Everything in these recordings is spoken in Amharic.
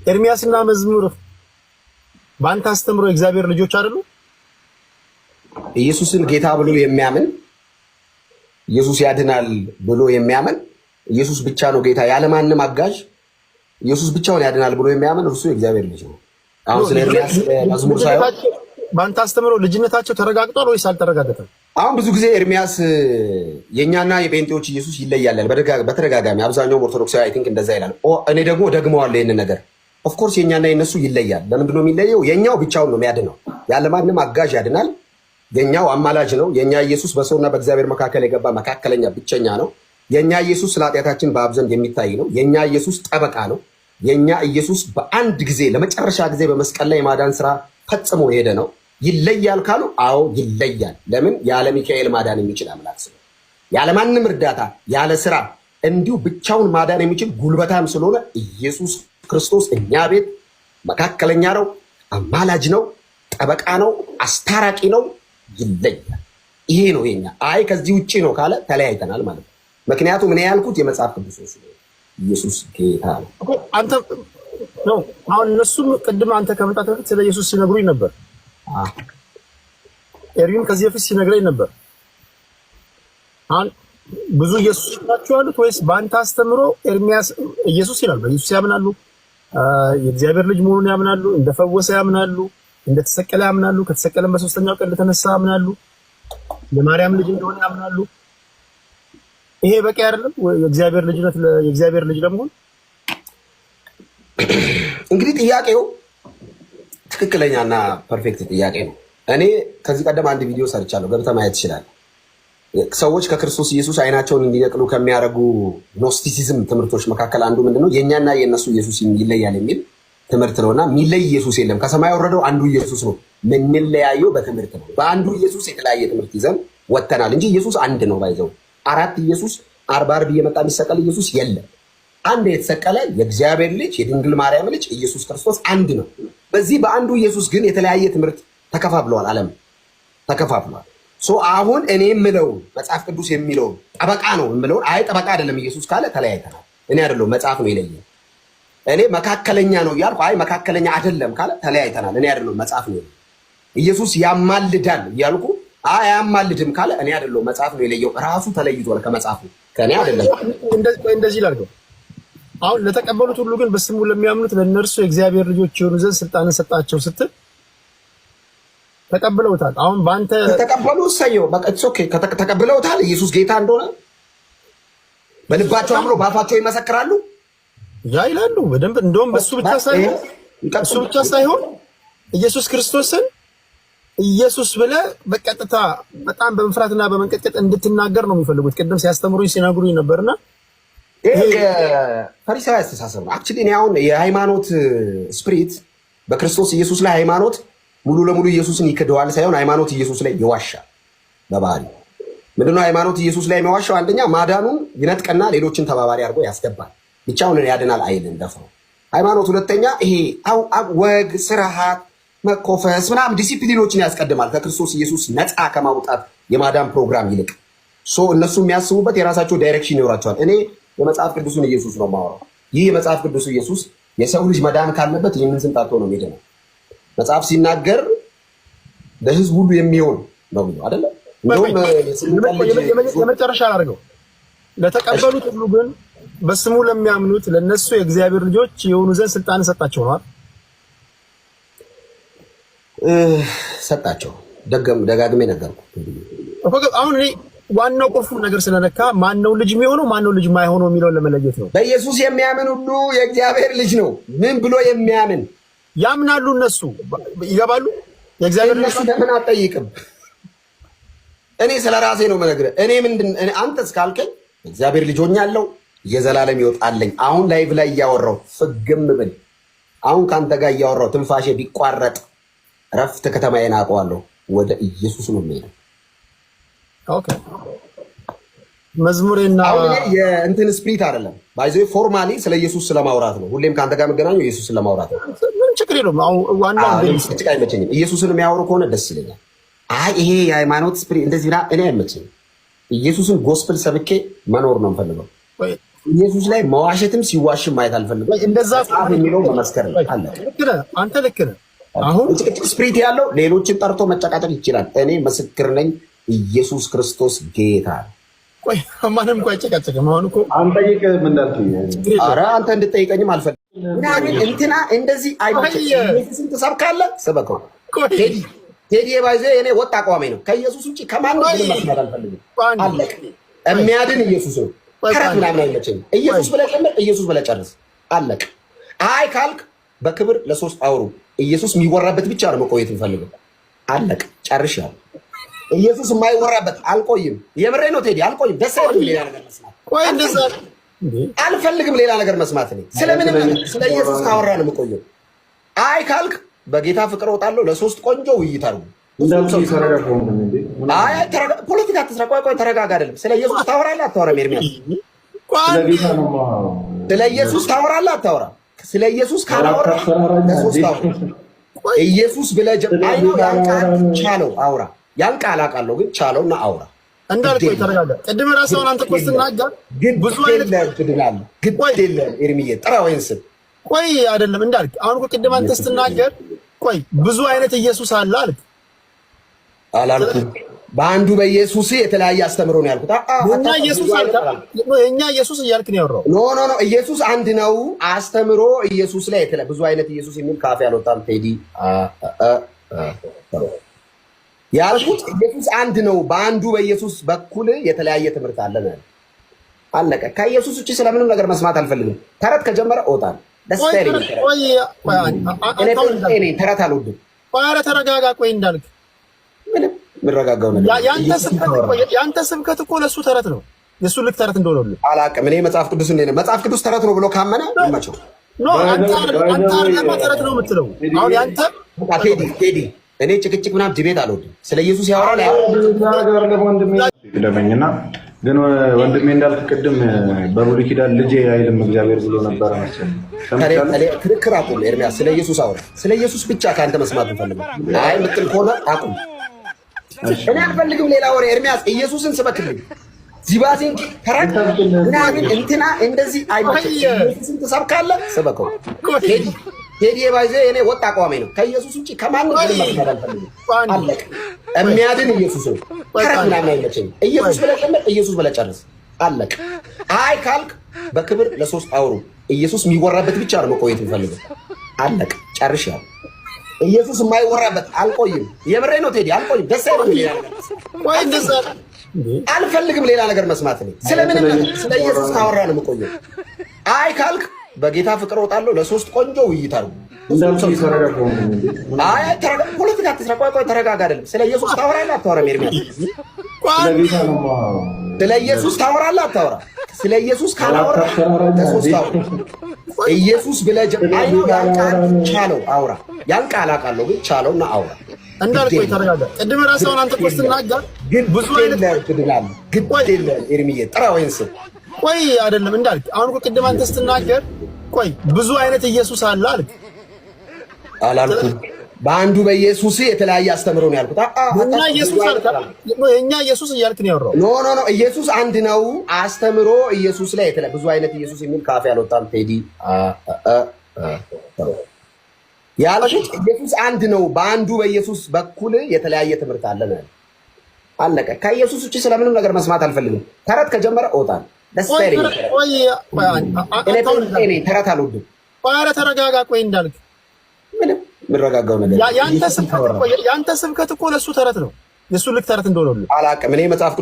ኤርሚያስና መዝሙር በአንተ አስተምሮ እግዚአብሔር ልጆች አይደሉ? ኢየሱስን ጌታ ብሎ የሚያምን ኢየሱስ ያድናል ብሎ የሚያምን ኢየሱስ ብቻ ነው ጌታ ያለማንም አጋዥ ኢየሱስ ብቻውን ያድናል ብሎ የሚያምን እርሱ የእግዚአብሔር ልጅ ነው። አሁን ስለ ኤርሚያስ መዝሙር ሳይሆን በአንተ አስተምሮ ልጅነታቸው ተረጋግጧል ወይስ አልተረጋገጠም? አሁን ብዙ ጊዜ ኤርሚያስ የኛና የጴንጤዎች ኢየሱስ ይለያል በተደጋጋሚ አብዛኛው ኦርቶዶክሳዊ አይ ቲንክ እንደዛ ይላል። እኔ ደግሞ ደግመዋለሁ ይሄንን ነገር። ኦፍ ኮርስ የኛና የነሱ ይለያል። ለምንድን ነው የሚለየው? የኛው ብቻውን ነው የሚያድነው፣ ያለማንም አጋዥ ያድናል። የኛው አማላጅ ነው። የኛ ኢየሱስ በሰውና በእግዚአብሔር መካከል የገባ መካከለኛ ብቸኛ ነው። የኛ ኢየሱስ ስለ ኃጢአታችን በአብ ዘንድ የሚታይ ነው። የኛ ኢየሱስ ጠበቃ ነው። የኛ ኢየሱስ በአንድ ጊዜ ለመጨረሻ ጊዜ በመስቀል ላይ የማዳን ስራ ፈጽሞ ሄደ ነው። ይለያል ካሉ አዎ ይለያል። ለምን? ያለ ሚካኤል ማዳን የሚችል አምላክ ስለሆነ፣ ያለ ማንም እርዳታ ያለ ስራ እንዲሁ ብቻውን ማዳን የሚችል ጉልበታም ስለሆነ ኢየሱስ ክርስቶስ እኛ ቤት መካከለኛ ነው፣ አማላጅ ነው፣ ጠበቃ ነው፣ አስታራቂ ነው። ይለያል። ይሄ ነው የኛ። አይ ከዚህ ውጪ ነው ካለ ተለያይተናል ማለት ነው። ምክንያቱም እኔ ያልኩት የመጽሐፍ ቅዱስ ነው። ኢየሱስ ጌታ ነው። አንተ ነው አሁን እነሱም ቅድም አንተ ከመጣት በፊት ስለ ኢየሱስ ሲነግሩኝ ነበር። ኤርሚም ከዚህ በፊት ሲነግረኝ ነበር። አሁን ብዙ ኢየሱስ ናቸው ያሉት ወይስ በአንተ አስተምሮ ኤርሚያስ ኢየሱስ ይላል? በኢየሱስ ያምናሉ፣ የእግዚአብሔር ልጅ መሆኑን ያምናሉ፣ እንደፈወሰ ያምናሉ፣ እንደተሰቀለ ያምናሉ፣ ከተሰቀለም በሶስተኛው ቀን እንደተነሳ ያምናሉ፣ የማርያም ልጅ እንደሆነ ያምናሉ። ይሄ በቂ አይደለም? የእግዚአብሔር ልጅነት የእግዚአብሔር ልጅ ለመሆን እንግዲህ ጥያቄው ትክክለኛና ፐርፌክት ጥያቄ ነው። እኔ ከዚህ ቀደም አንድ ቪዲዮ ሰርቻለሁ፣ ገብተህ ማየት ትችላለህ። ሰዎች ከክርስቶስ ኢየሱስ አይናቸውን እንዲነቅሉ ከሚያደርጉ ኖስቲሲዝም ትምህርቶች መካከል አንዱ ምንድነው? የእኛና የእነሱ ኢየሱስ ይለያል የሚል ትምህርት ነውና የሚለይ ኢየሱስ የለም። ከሰማይ ወረደው አንዱ ኢየሱስ ነው። የምንለያየው በትምህርት ነው። በአንዱ ኢየሱስ የተለያየ ትምህርት ይዘን ወጥተናል እንጂ ኢየሱስ አንድ ነው። ባይዘው አራት ኢየሱስ አርብ እየመጣ የሚሰቀል ኢየሱስ የለም። አንድ የተሰቀለ የእግዚአብሔር ልጅ የድንግል ማርያም ልጅ ኢየሱስ ክርስቶስ አንድ ነው። በዚህ በአንዱ ኢየሱስ ግን የተለያየ ትምህርት ተከፋፍለዋል። ዓለም ተከፋፍለዋል። አሁን እኔ የምለው መጽሐፍ ቅዱስ የሚለው ጠበቃ ነው የምለውን አይ ጠበቃ አይደለም ኢየሱስ ካለ ተለያይተናል። እኔ አይደለሁም መጽሐፍ ነው ይለኝ። እኔ መካከለኛ ነው እያልኩ አይ መካከለኛ አይደለም ካለ ተለያይተናል። እኔ አይደለሁም መጽሐፍ ነው ይለኝ። ኢየሱስ ያማልዳል እያልኩ አይ አያማልድም ካለ እኔ አይደለሁም መጽሐፍ ነው የለየው። ራሱ ተለይቷል ከመጽሐፉ ከእኔ አይደለም። እንደዚህ ላድርገው። አሁን ለተቀበሉት ሁሉ ግን በስሙ ለሚያምኑት ለእነርሱ የእግዚአብሔር ልጆች የሆኑ ዘንድ ስልጣንን ሰጣቸው ስትል ተቀብለውታል። አሁን በአንተ ተቀበሉ ሰየው በቃ ኦኬ ተቀብለውታል። ኢየሱስ ጌታ እንደሆነ በልባቸው አምሮ በአፋቸው ይመሰክራሉ። ያ ይላሉ በደንብ እንደውም በሱ ብቻ ሳይሆን ኢየሱስ ክርስቶስን ኢየሱስ ብለህ በቀጥታ በጣም በመፍራትና በመንቀጥቀጥ እንድትናገር ነው የሚፈልጉት። ቅድም ሲያስተምሩኝ ሲነግሩኝ ነበርና ይሄ ፈሪሳዊ አስተሳሰብ ነው። አክቹሊ እኔ አሁን የሃይማኖት ስፒሪት በክርስቶስ ኢየሱስ ላይ ሃይማኖት ሙሉ ለሙሉ ኢየሱስን ይክደዋል ሳይሆን ሃይማኖት ኢየሱስ ላይ ይዋሻል። በባህሪ ምንድነው ሃይማኖት ኢየሱስ ላይ የሚዋሻው? አንደኛ ማዳኑን ይነጥቀና ሌሎችን ተባባሪ አድርጎ ያስገባል። ብቻውን ያድናል አይልም ደፍሮ ሃይማኖት። ሁለተኛ ይሄ ወግ፣ ስርዓት፣ መኮፈስ ምናምን ዲሲፕሊኖችን ያስቀድማል ከክርስቶስ ኢየሱስ ነፃ ከማውጣት የማዳን ፕሮግራም ይልቅ። እነሱ የሚያስቡበት የራሳቸው ዳይሬክሽን ይኖራቸዋል። እኔ የመጽሐፍ ቅዱስን ኢየሱስ ነው የማወራው። ይህ የመጽሐፍ ቅዱስ ኢየሱስ የሰው ልጅ መዳን ካለበት ይህንን ስም ጠርቶ ነው የሚድነው። መጽሐፍ ሲናገር ለህዝብ ሁሉ የሚሆን ነው ብሎ አይደለ? የመጨረሻ አድርገው ለተቀበሉት ሁሉ ግን በስሙ ለሚያምኑት ለነሱ የእግዚአብሔር ልጆች የሆኑ ዘንድ ስልጣን ሰጣቸው ነው። ሰጣቸው ደጋግሜ ነገርኩ። አሁን እኔ ዋናው ቁልፉ ነገር ስለነካ ማነው ልጅ የሚሆነው ማነው ልጅ የማይሆነው የሚለውን ለመለየት ነው። በኢየሱስ የሚያምን ሁሉ የእግዚአብሔር ልጅ ነው። ምን ብሎ የሚያምን ያምናሉ። እነሱ ይገባሉ። የእግዚአብሔር ልጅ ለምን አትጠይቅም? እኔ ስለራሴ ነው የምነግርህ። እኔ አንተ እስካልከኝ እግዚአብሔር ልጅ ሆኛለሁ፣ የዘላለም ይወጣልኝ። አሁን ላይቭ ላይ እያወራሁ ፍግም ብል አሁን ከአንተ ጋር እያወራሁ ትንፋሼ ቢቋረጥ ረፍት ከተማዬን አውቀዋለሁ። ወደ ኢየሱስ ነው የምሄደው። ኦኬ መዝሙሬና የእንትን ስፕሪት አይደለም ባይዘ ፎርማሊ ስለ ኢየሱስ ስለማውራት ነው። ሁሌም ከአንተ ጋር የምገናኘው ኢየሱስ ስለማውራት ነው። ምን ችግር የለውም። ዋናው ጭቃ አይመቸኝም። ኢየሱስን የሚያወሩ ከሆነ ደስ ይለኛል። አይ ይሄ የሃይማኖት ስፕሪት እንደዚህ እኔ አይመቸኝም። ኢየሱስን ጎስፕል ሰብኬ መኖር ነው የምፈልገው። ኢየሱስ ላይ መዋሸትም ሲዋሽም ማየት አልፈልግም። እንደዛ የሚለው መመስከር አለ። አንተ ልክ ነህ። አሁን ጭቅጭቅ ስፕሪት ያለው ሌሎችን ጠርቶ መጨቃጨቅ ይችላል። እኔ ምስክር ነኝ። ኢየሱስ ክርስቶስ ጌታ። ቆይ ማንም እኮ አይጨቃጨቅም። አሁን እኮ አንጠይቅህም እንዳልኩኝ። ኧረ አንተ እንድጠይቀኝም አልፈልግም። ምናምን እንትና እንደዚህ አይባልም። ኢየሱስን ትሰብካለህ፣ ስበከው። ቴዲ ባይዘ እኔ ወጥ አቋሜ ነው። ከኢየሱስ ውጭ ከማንም መስማት አልፈልግም። አለቀ። የሚያድን ኢየሱስ ነው። ተረት ምናምን አይመቸኝም። ኢየሱስ ብለህ ጨምር፣ ኢየሱስ ብለህ ጨርስ። አለቀ። አይ ካልክ በክብር ለሶስት አውሩ። ኢየሱስ የሚወራበት ብቻ ነው መቆየት የምፈልገው። አለቀ። ጨርሻለሁ። ኢየሱስ የማይወራበት አልቆይም። የምሬ ነው ቴዲ፣ አልቆይም። ደስ አይልም ሌላ ነገር መስማት። ቆይ እንደዛ አልፈልግም ሌላ ነገር መስማት። እኔ ስለምንም ስለ ኢየሱስ ካወራ ነው የምቆየው። አይ ካልክ በጌታ ፍቅር እወጣለሁ። ለሶስት ቆንጆ ውይይት አድርጉ። ፖለቲካ አትስራ። ቆይ ተረጋጋ። አይደለም ስለ ኢየሱስ ታወራለህ አታወራም? ኤርሚያስ ስለ ኢየሱስ ታወራለህ አታወራም? ስለ ኢየሱስ ካላወራ ለሶስት አውራ። ኢየሱስ ብለህ ያን ቃል ቻለው አውራ። ያን ቃል አውቃለሁ ግን ቻለው እና አውራ እንዳልኩ ተረጋጋ። ቅድም ራስህን አንተ እኮ ስትናገር ግን ብዙ አይነት ትድናለህ። ግድ የለም ኤርሚዬ ጥራ ወይን ስም ቆይ አይደለም እንዳልክ አሁን እኮ ቅድም አንተ ስትናገር ቆይ ብዙ አይነት ኢየሱስ አለ አልክ አላልኩም? በአንዱ በኢየሱስ የተለያየ አስተምሮ ነው ያልኩት። እኛ ኢየሱስ አልካ እኛ ኢየሱስ እያልክ ነው ያወራው። ኖ ኢየሱስ አንድ ነው። አስተምሮ ኢየሱስ ላይ ብዙ አይነት ኢየሱስ የሚል ካፌ አልወጣም ቴዲ። ያልኩት ኢየሱስ አንድ ነው። በአንዱ በኢየሱስ በኩል የተለያየ ትምህርት አለ ነው። አለቀ። ከኢየሱስ ውጭ ስለምንም ነገር መስማት አልፈልግም። ተረት ከጀመረ እወጣለሁ። ደስ ይለኛል። እኔ ተረት አልወድም። ኧረ ተረጋጋ። ቆይ እንዳልክ ምንም የምረጋጋው ነገር ያንተ ስብከት እኮ ለእሱ ተረት ነው። የእሱ ልክ ተረት እንደሆነ አላውቅም። እኔ መጽሐፍ ቅዱስ መጽሐፍ ቅዱስ ተረት ነው ብሎ ካመነ ይመቸው። አንተ አይደለም ተረት ነው የምትለው። አሁን ያንተ ቴዲ እኔ ጭቅጭቅ ምናምን ዲቤት አልወድም። ስለ ኢየሱስ ያወራል ለመኝና ግን ወንድሜ እንዳልክ ቅድም በብሉይ ኪዳን ልጄ አይልም እግዚአብሔር ብሎ ነበረ መሰለኝ። ክርክር አቁም ኤርሚያስ። ስለ ኢየሱስ አውራ። ስለ ኢየሱስ ብቻ ከአንተ መስማት እንፈልጋለን። አይ ምትል ከሆነ አቁም። እኔ አልፈልግም ሌላ ወሬ። ኤርሚያስ ኢየሱስን ስበክልኝ። ዚባቴን ተረክ ምናምን እንትና እንደዚህ አይመችም። ኢየሱስን ትሰብካለህ፣ ስበከው። ቴዲ ባይዘ እኔ ወጥ አቋሜ ነው። ከኢየሱስ ውጭ ከማንም መስማት አልፈልግም። አለቀ። የሚያድን ኢየሱስ ነው። ተረት ምናምን አይመቸኝም። ኢየሱስ ብለህ ጨምር፣ ኢየሱስ ብለህ ጨርስ። አለቀ። አይ ካልክ በክብር ለሶስት አውሩ። ኢየሱስ የሚወራበት ብቻ ነው መቆየት የምፈልገው። አለቀ። ጨርሻለሁ። ኢየሱስ የማይወራበት አልቆይም። የምሬ ነው ቴዲ፣ አልቆይም። ደስ አይልም ሌላ ነገር አልፈልግም ሌላ ነገር መስማት። እኔ ስለምንም ስለ ኢየሱስ ካወራ ነው የምቆየው። አይ ካልክ በጌታ ፍቅር እወጣለሁ። ለሶስት ቆንጆ ውይይት አድርጉ። ፖለቲካ አትስራ። ቆይ ተረጋጋ። አይደለም ስለ ኢየሱስ ታወራለህ አታወራም? ኤርሚያስ ስለ ኢየሱስ ታወራለህ አታወራም? ስለ ኢየሱስ ካላወራ ለሶስት አውራ። ኢየሱስ ብለህ ያን ቃል ቻለው አውራ። ያን ቃል አውቃለሁ ግን ቻለው እና አውራ እንዳልኩ ተረጋጋ። ቅድም ራስህን አንተ እኮ ስትናገር ግን ብዙ አይነት ትድናለህ። ግድ የለም ኤርሚዬ ጥራ ወይን ስም ቆይ አይደለም እንዳልክ አሁን እኮ ቅድም አንተ ስትናገር ቆይ ብዙ አይነት ኢየሱስ አለ አልክ አላልኩም? በአንዱ በኢየሱስ የተለያየ አስተምሮ ነው ያልኩት። እና ኢየሱስ አልካ እኛ ኢየሱስ እያልክ ነው ያወራው። ኖ ኢየሱስ አንድ ነው። አስተምሮ ኢየሱስ ላይ ብዙ አይነት ኢየሱስ የሚል ካፌ አልወጣም ቴዲ። ያልኩት ኢየሱስ አንድ ነው። በአንዱ በኢየሱስ በኩል የተለያየ ትምህርት አለ ነው። አለቀ። ከኢየሱስ ውጭ ስለምንም ነገር መስማት አልፈልግም። ተረት ከጀመረ እወጣለሁ። ደስ ይለኛል። እኔ ተረት አልወድም። ኧረ ተረጋጋ። ቆይ እንዳልክ ምንም የምረጋጋው ነገር ያንተ ስብከት እኮ ለእሱ ተረት ነው። የእሱ ልክ ተረት እንደሆነ አላውቅም። እኔ መጽሐፍ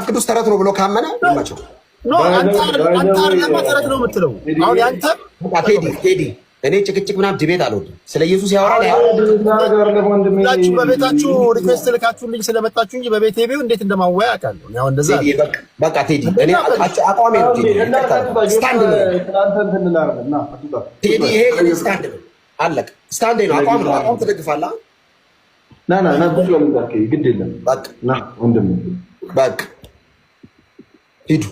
ቅዱስ ተረት ነው ብሎ ካመነ ይመቸው። አንተ አይደለም ተረት ነው የምትለው። አሁን ያንተ ቴዲ እኔ ጭቅጭቅ ምናምን ዲቤት አልወድም። ስለ ኢየሱስ ያወራል ሁላችሁ በቤታችሁ ሪኩዌስት ልካችሁልኝ ስለመጣችሁ እንጂ በቤቴ ቢሆን እንዴት እንደማወያ አውቃለሁ። ያው እንደዛ በቃ ቴዲ እኔ አቋሜ ነው። ስታንድ ነው ቴዲ፣ ይሄ ስታንድ ነው። አለቀ። ስታንድ ነው። አቋም ነው። አቋም ትደግፋለህ። ና ብዙ ግድ የለም። በቃ ሂዱ።